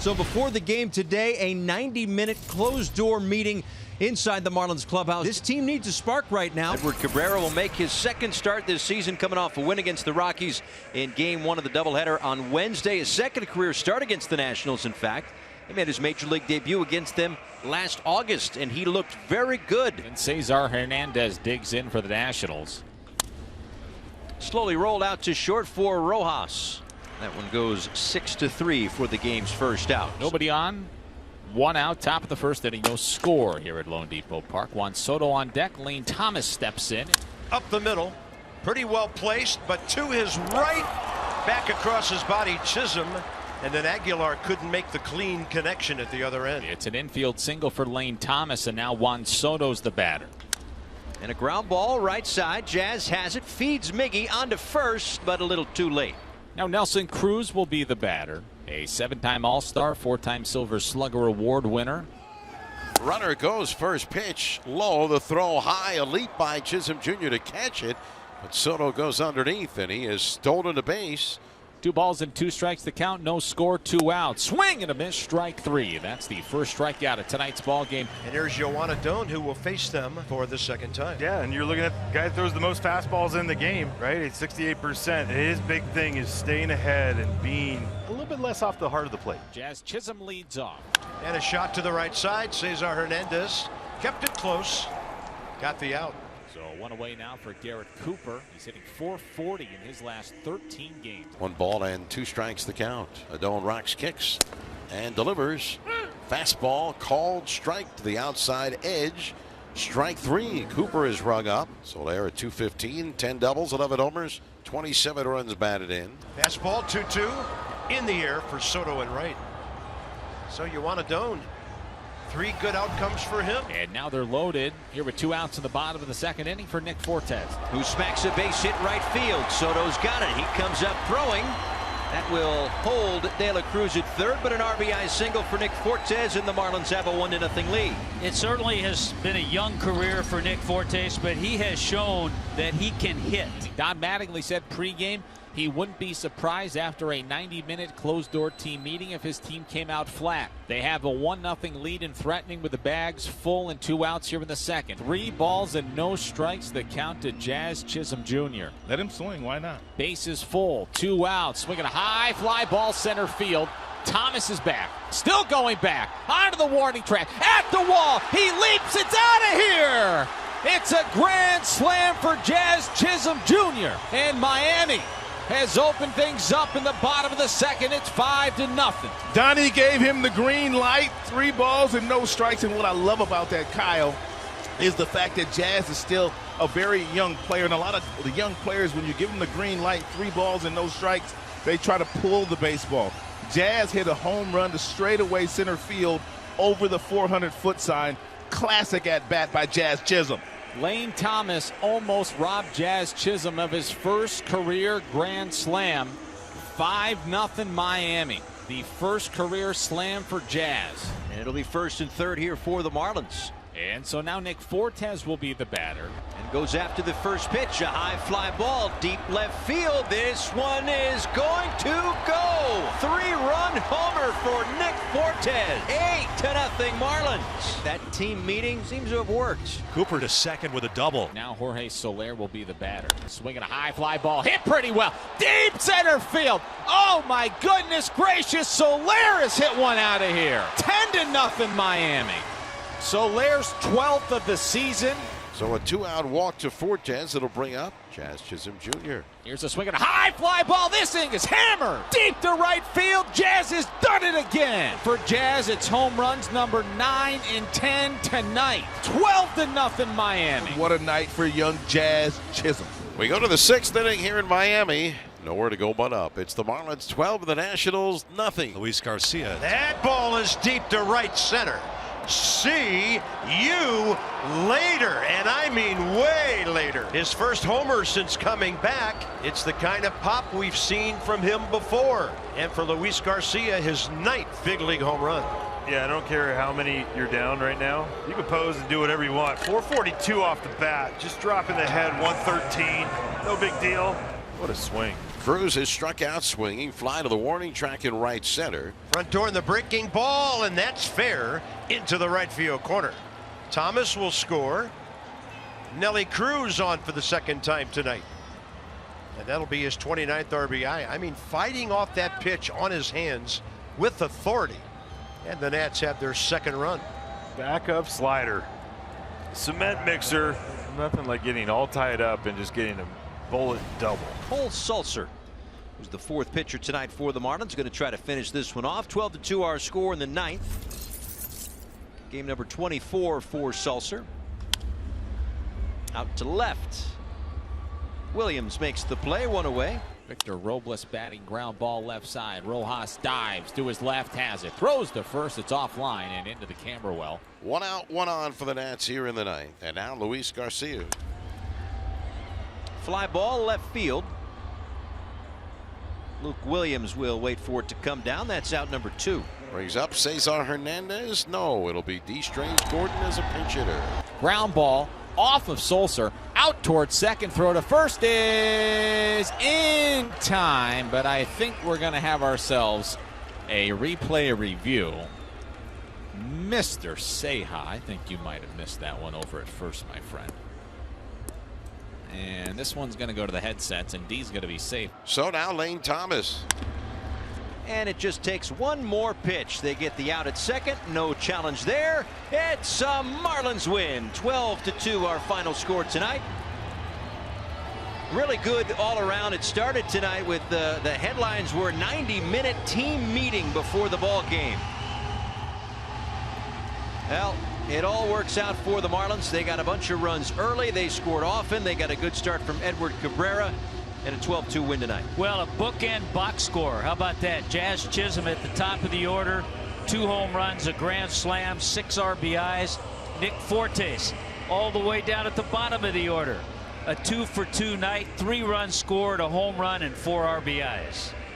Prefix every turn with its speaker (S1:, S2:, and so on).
S1: So before the game today, a 90-minute closed-door meeting inside the Marlins clubhouse. This team needs a spark right now.
S2: Edward Cabrera will make his second start this season, coming off a win against the Rockies in Game 1 of the doubleheader on Wednesday. His second career start against the Nationals, in fact. He made his major league debut against them last August, and he looked very good.
S3: And Cesar Hernandez digs in for the Nationals.
S2: Slowly rolled out to short for Rojas. That one goes 6-3 for the game's first out.
S3: Nobody on. One out, top of the first inning. No score here at Lone Depot Park. Juan Soto on deck. Lane Thomas steps in.
S4: Up the middle. Pretty well placed, but to his right. Back across his body, Chisholm. And then Aguilar couldn't make the clean connection at the other end.
S3: It's an infield single for Lane Thomas, and now Juan Soto's the batter.
S2: And a ground ball right side. Jazz has it. Feeds Miggy onto first, but a little too late.
S3: Now Nelson Cruz will be the batter. A 7-time All-Star, 4-time Silver Slugger Award winner.
S5: Runner goes first pitch low. The throw high. A leap by Chisholm Jr. to catch it. But Soto goes underneath, and he has stolen a base.
S3: 2 balls and 2 strikes to count. No score, 2 outs. Swing and a miss, strike 3. That's the first strikeout of tonight's ball game.
S4: And here's Joanna Doan, who will face them for the second time.
S6: Yeah, and you're looking at the guy that throws the most fastballs in the game, right? It's 68%. His big thing is staying ahead and being a little bit less off the heart of the plate.
S3: Jazz Chisholm leads off.
S4: And a shot to the right side. Cesar Hernandez kept it close. Got the out.
S3: So 1 away now for Garrett Cooper. He's hitting .440 in his last 13 games.
S5: 1 ball and 2 strikes to count. Adon rocks, kicks, and delivers. Fastball called strike to the outside edge. Strike 3. Cooper is rung up. Soler at .215, 10 doubles, 11 homers, 27 runs batted in.
S4: Fastball 2-2 in the air for Soto and right. So Joanna Doan. 3 good outcomes for him.
S3: And now they're loaded here with 2 outs in the bottom of the second inning for Nick Fortes.
S2: Who smacks a base hit right field. Soto's got it. He comes up throwing. That will hold De La Cruz at third, but an RBI single for Nick Fortes, and the Marlins have a 1-0 lead.
S7: It certainly has been a young career for Nick Fortes, but he has shown that he can hit.
S3: Don Mattingly said pregame he wouldn't be surprised after a 90-minute closed-door team meeting if his team came out flat. They have a 1-0 lead and threatening with the bags full and 2 outs here in the second. 3 balls and no strikes that count to Jazz Chisholm Jr.
S6: Let him swing. Why not?
S3: Bases full, 2 outs. Swinging a high fly ball center field. Thomas is back. Still going back. Onto the warning track. At the wall. He leaps. It's out of here. It's a grand slam for Jazz Chisholm Jr. And Miami has opened things up in the bottom of the second. It's 5-0.
S8: Donnie gave him the green light. 3 balls and no strikes. And what I love about that, Kyle, is the fact that Jazz is still a very young player. And a lot of the young players, when you give them the green light, 3 balls and no strikes, they try to pull the baseball. Jazz hit a home run to straightaway center field over the 400-foot sign. Classic at bat by Jazz Chisholm.
S3: Lane Thomas almost robbed Jazz Chisholm of his first career grand slam. 5-0 Miami. The first career slam for Jazz.
S2: And it'll be first and third here for the Marlins.
S3: And so now Nick Fortes will be the batter.
S2: And goes after the first pitch. A high fly ball, deep left field. This one is going to go. 3-run homer for Nick Fortes. 8-0 Marlins. That team meeting seems to have worked.
S4: Cooper to second with a double.
S3: Now Jorge Soler will be the batter. Swinging a high fly ball. Hit pretty well. Deep center field. Oh my goodness gracious. Soler has hit one out of here. 10-0 Miami. Soler's 12th of the season.
S5: So a 2-out walk to Fortes that'll bring up Jazz Chisholm Jr.
S3: Here's a swing and a high fly ball. This thing is hammered deep to right field. Jazz has done it again. For Jazz, it's home runs number 9 and 10 tonight. 12-0 Miami.
S8: What a night for young Jazz Chisholm.
S5: We go to the 6th inning here in Miami. Nowhere to go but up. It's the Marlins 12 and the Nationals nothing.
S4: Luis Garcia. That ball is deep to right center. See you later, and I mean way later. His first homer since coming back. It's the kind of pop we've seen from him before. And for Luis Garcia, his 9th big league home run.
S6: Yeah, I don't care how many you're down right now. You can pose and do whatever you want. 442 off the bat. Just dropping the head, 113. No big deal. What a swing.
S5: Cruz is struck out swinging. Fly to the warning track in right center.
S4: Front door in the breaking ball, and that's fair into the right field corner. Thomas will score. Nelly Cruz on for the second time tonight. And that'll be his 29th RBI. I mean, fighting off that pitch on his hands with authority. And the Nats have their second run.
S6: Backup slider. Cement mixer. Nothing like getting all tied up and just getting a bullet double.
S1: Cole Sulser, who's the fourth pitcher tonight for the Marlins, going to try to finish this one off. 12-2 our score in the ninth. Game number 24 for Sulser. Out to left. Williams makes the play, one away.
S3: Victor Robles batting ground ball left side. Rojas dives to his left, has it. Throws to first. It's offline and into the camera well.
S5: 1 out, 1 on for the Nats here in the ninth. And now Luis Garcia.
S1: Fly ball left field. Luke Williams will wait for it to come down. That's out number 2.
S5: Brings up Cesar Hernandez. No, it'll be D. Strange Gordon as a pinch hitter.
S3: Ground ball off of Sulser, out towards second. Throw to first is in time, but I think we're going to have ourselves a replay review. Mr. Seja, I think you might have missed that one over at first, my friend. And this one's going to go to the headsets, and D's going to be safe.
S5: So now Lane Thomas.
S1: And it just takes one more pitch. They get the out at second. No challenge there. It's a Marlins win. 12-2 our final score tonight. Really good all around. It started tonight with the headlines were 90-minute team meeting before the ball game. Well, it all works out for the Marlins. They got a bunch of runs early. They scored often. They got a good start from Edward Cabrera. And a 12-2 win tonight.
S7: Well, a bookend box score. How about that? Jazz Chisholm at the top of the order. 2 home runs, a grand slam, 6 RBIs. Nick Fortes all the way down at the bottom of the order. A 2-for-2 night, 3 runs scored, a home run, and 4 RBIs.